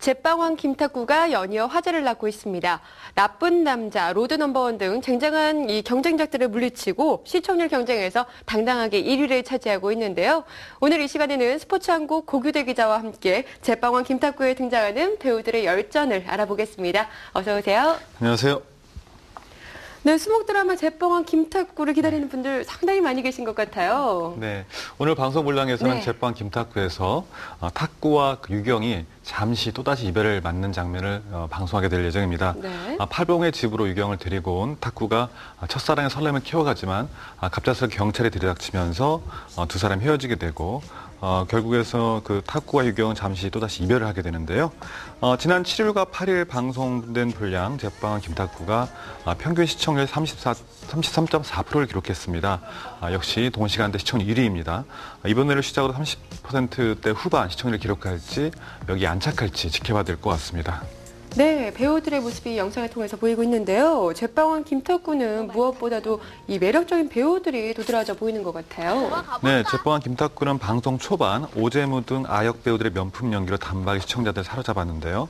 제빵왕 김탁구가 연이어 화제를 낳고 있습니다. 나쁜 남자, 로드 넘버원 등 쟁쟁한 이 경쟁작들을 물리치고 시청률 경쟁에서 당당하게 1위를 차지하고 있는데요. 오늘 이 시간에는 스포츠 한국 고규대 기자와 함께 제빵왕 김탁구에 등장하는 배우들의 열전을 알아보겠습니다. 어서 오세요. 안녕하세요. 네, 수목 드라마 제빵왕 김탁구를 기다리는 분들 상당히 많이 계신 것 같아요. 네, 오늘 방송 분량에서는 네. 제빵 김탁구에서 탁구와 유경이 잠시 또다시 이별을 맞는 장면을 방송하게 될 예정입니다. 네. 팔봉의 집으로 유경을 데리고 온 탁구가 첫사랑의 설렘을 키워가지만 갑작스럽게 경찰이 들이닥치면서 두 사람이 헤어지게 되고 결국에서 그 탁구와 유경은 잠시 또다시 이별을 하게 되는데요. 지난 7일과 8일 방송된 분량 제빵왕 김탁구가 평균 시청률 33.4%를 기록했습니다. 역시 동시간대 시청률 1위입니다. 이번 회를 시작으로 30%대 후반 시청률을 기록할지 여기 안착할지 지켜봐야 될 것 같습니다. 네, 배우들의 모습이 영상을 통해서 보이고 있는데요. 제빵왕 김탁구는 무엇보다도 이 매력적인 배우들이 도드라져 보이는 것 같아요. 네, 제빵왕 김탁구는 방송 초반 오재무 등 아역 배우들의 명품 연기로 단박에 시청자들을 사로잡았는데요.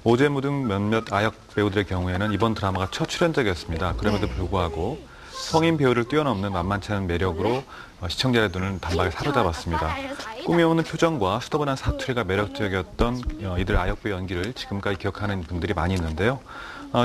오재무 등 몇몇 아역 배우들의 경우에는 이번 드라마가 첫 출연작이었습니다. 그럼에도 불구하고 성인 배우를 뛰어넘는 만만치 않은 매력으로 시청자의 눈을 단박에 사로잡았습니다. 꿈이 없는 표정과 수더분한 사투리가 매력적이었던 이들 아역배우 연기를 지금까지 기억하는 분들이 많이 있는데요.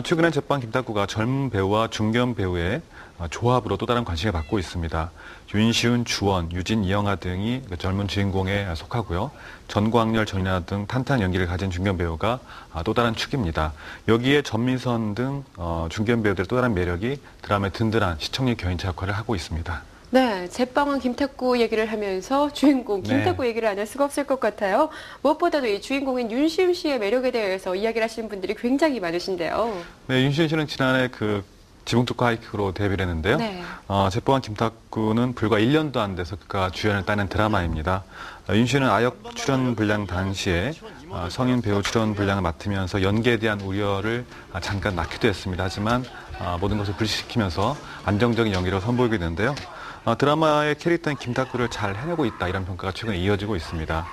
최근엔 제빵 김탁구가 젊은 배우와 중견 배우의 조합으로 또 다른 관심을 받고 있습니다. 윤시훈, 주원, 유진, 이영하 등이 젊은 주인공에 속하고요. 전광열, 전인하 등 탄탄한 연기를 가진 중견 배우가 또 다른 축입니다. 여기에 전미선 등 중견 배우들의 또 다른 매력이 드라마의 든든한 시청률 견인차 역할을 하고 있습니다. 네, 제빵왕 김탁구 얘기를 하면서 주인공 김탁구 얘기를 안 할 수가 없을 것 같아요. 무엇보다도 이 주인공인 윤시훈 씨의 매력에 대해서 이야기를 하시는 분들이 굉장히 많으신데요. 네, 윤시훈 씨는 지난해 그 지붕특화 하이킥으로 데뷔를 했는데요. 네. 제빵왕 김탁구는 불과 1년도 안 돼서 그가 주연을 따낸 드라마입니다. 윤시훈은 아역 출연 분량 당시에 성인 배우 출연 분량을 맡으면서 연기에 대한 우려를 잠깐 낳기도 했습니다. 하지만 모든 것을 불식시키면서 안정적인 연기를 선보이게 되는데요. 드라마의 캐릭터인 김탁구를 잘 해내고 있다 이런 평가가 최근에 이어지고 있습니다.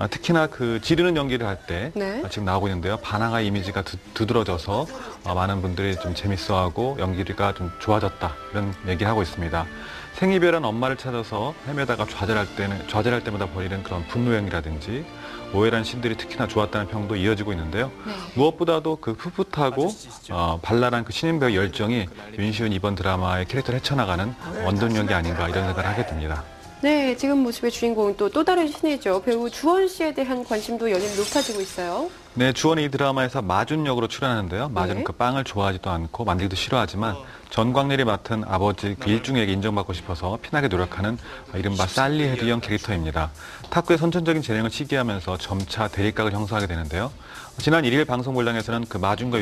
특히나 그 지르는 연기를 할 때 네. 지금 나오고 있는데요. 반항아 이미지가 두드러져서 많은 분들이 좀 재밌어하고 연기가 좀 좋아졌다 이런 얘기를 하고 있습니다. 생이별한 엄마를 찾아서 헤매다가 좌절할 때마다 보이는 그런 분노형이라든지 오해란 씬들이 특히나 좋았다는 평도 이어지고 있는데요. 네. 무엇보다도 그 풋풋하고 발랄한 그 신인 배우 열정이 윤시훈 이번 드라마의 캐릭터를 헤쳐나가는 원동 연기 아닌가 이런 생각을 하게 됩니다. 네, 지금 모습의 주인공은 또 다른 신이죠. 배우 주원 씨에 대한 관심도 연일 높아지고 있어요. 네, 주원이 이 드라마에서 마준 역으로 출연하는데요. 마준은 네. 그 빵을 좋아하지도 않고 만들기도 싫어하지만 전광렬이 맡은 아버지 그 일중에게 인정받고 싶어서 피나게 노력하는 이른바 살리 헤드형 캐릭터입니다. 탁구의 선천적인 재능을 시기하면서 점차 대립각을 형성하게 되는데요. 지난 1일 방송 분량에서는 그 마준과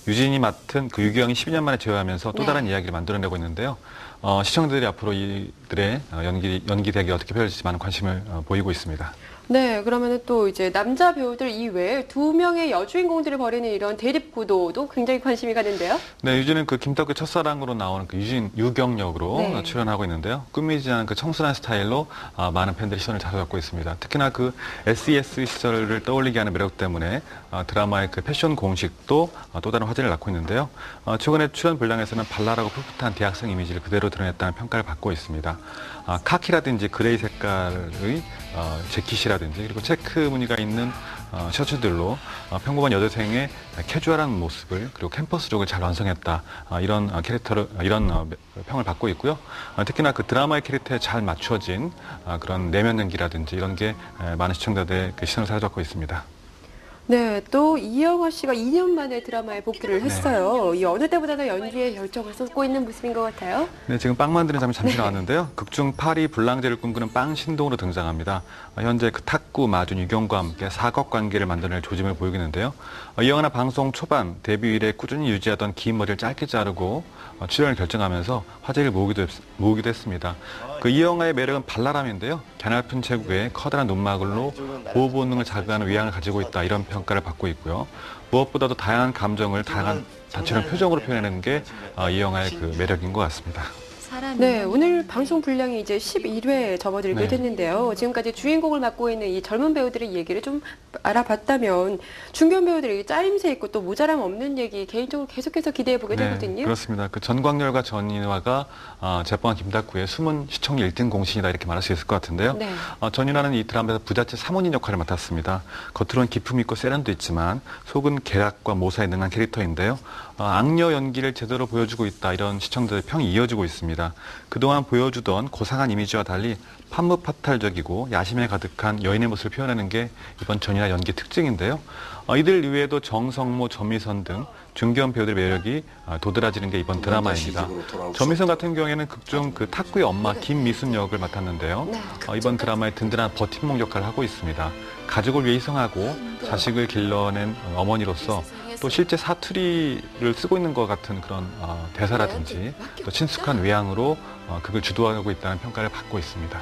유진이 맡은 그 유경이 12년 만에 재회하면서 또 다른 이야기를 만들어내고 있는데요. 시청자들이 앞으로 이들의 연기 대결이 어떻게 펼쳐질지 많은 관심을 보이고 있습니다. 네, 그러면 또 이제 남자 배우들 이외에 두 명의 여주인공들을 벌이는 이런 대립 구도도 굉장히 관심이 가는데요. 네, 유진은 그 김탁구의 첫사랑으로 나오는 그 유경 역으로 네. 출연하고 있는데요. 꾸미지 않은 그 청순한 스타일로 많은 팬들의 시선을 사로잡고 있습니다. 특히나 그 SES 시절을 떠올리게 하는 매력 때문에 드라마의 그 패션 공식도 또 다른 화제를 낳고 있는데요. 최근에 출연 분량에서는 발랄하고 풋풋한 대학생 이미지를 그대로 드러냈다는 평가를 받고 있습니다. 카키라든지 그레이 색깔의 재킷이라든지 그리고 체크 무늬가 있는 셔츠들로 평범한 여대생의 캐주얼한 모습을 그리고 캠퍼스룩을 잘 완성했다 이런 평을 받고 있고요. 특히나 그 드라마의 캐릭터에 잘 맞춰진 그런 내면 연기라든지 이런 게 많은 시청자들의 그 시선을 사로잡고 있습니다. 네, 또 이영하 씨가 2년 만에 드라마에 복귀를 했어요. 이 어느 때보다도 연기에 열정을 쏟고 있는 모습인 것 같아요. 네, 지금 빵 만드는 장면 잠시 나왔는데요. 극중 파리 불량제를 꿈꾸는 빵 신동으로 등장합니다. 현재 그 탁구, 마준, 유경과 함께 사각 관계를 만들어낼 조짐을 보이고 있는데요. 이영하는 방송 초반 데뷔 이래 꾸준히 유지하던 긴 머리를 짧게 자르고 출연을 결정하면서 화제를 모으기도 했습니다. 그 이영하의 매력은 발랄함인데요. 갸냘픈 체구에 커다란 눈마글로 보호 본능을 자극하는 외양을 가지고 있다 이런 평가를 받고 있고요. 무엇보다도 다양한 감정을 다양한 다채로운 표정으로 표현하는 게 이영하의 그 매력인 것 같습니다. 네, 오늘 방송 분량이 이제 11회 접어들게 네. 됐는데요. 지금까지 주인공을 맡고 있는 이 젊은 배우들의 얘기를 좀 알아봤다면 중견 배우들의 짜임새 있고 또 모자람 없는 얘기 개인적으로 계속해서 기대해 보게 되거든요. 그렇습니다. 그 전광렬과 전인화가 제빵한 김다쿠의 숨은 시청률 1등 공신이다 이렇게 말할 수 있을 것 같은데요. 네. 전인화는 이 드라마에서 부잣집 사모님 역할을 맡았습니다. 겉으로는 기품 있고 세련도 있지만 속은 계략과 모사에 능한 캐릭터인데요. 악녀 연기를 제대로 보여주고 있다 이런 시청자들의 평이 이어지고 있습니다. 그동안 보여주던 고상한 이미지와 달리 판무파탈적이고 야심에 가득한 여인의 모습을 표현하는 게 이번 전인화 연기 특징인데요. 이들 이외에도 정성모, 전미선 등 중견 배우들의 매력이 도드라지는 게 이번 드라마입니다. 전미선 같은 경우에는 극중 그 탁구의 엄마 김미순 역을 맡았는데요. 네. 이번 드라마의 든든한 버팀목 역할을 하고 있습니다. 가족을 위해 희생하고 자식을 길러낸 어머니로서 또 실제 사투리를 쓰고 있는 것 같은 그런 대사라든지 또 친숙한 외향으로 극을 주도하고 있다는 평가를 받고 있습니다.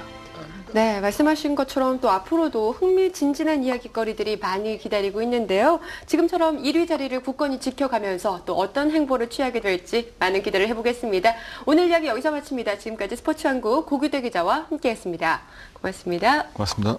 네, 말씀하신 것처럼 또 앞으로도 흥미진진한 이야기거리들이 많이 기다리고 있는데요. 지금처럼 1위 자리를 굳건히 지켜가면서 또 어떤 행보를 취하게 될지 많은 기대를 해보겠습니다. 오늘 이야기 여기서 마칩니다. 지금까지 스포츠왕국 고규대 기자와 함께했습니다. 고맙습니다. 고맙습니다.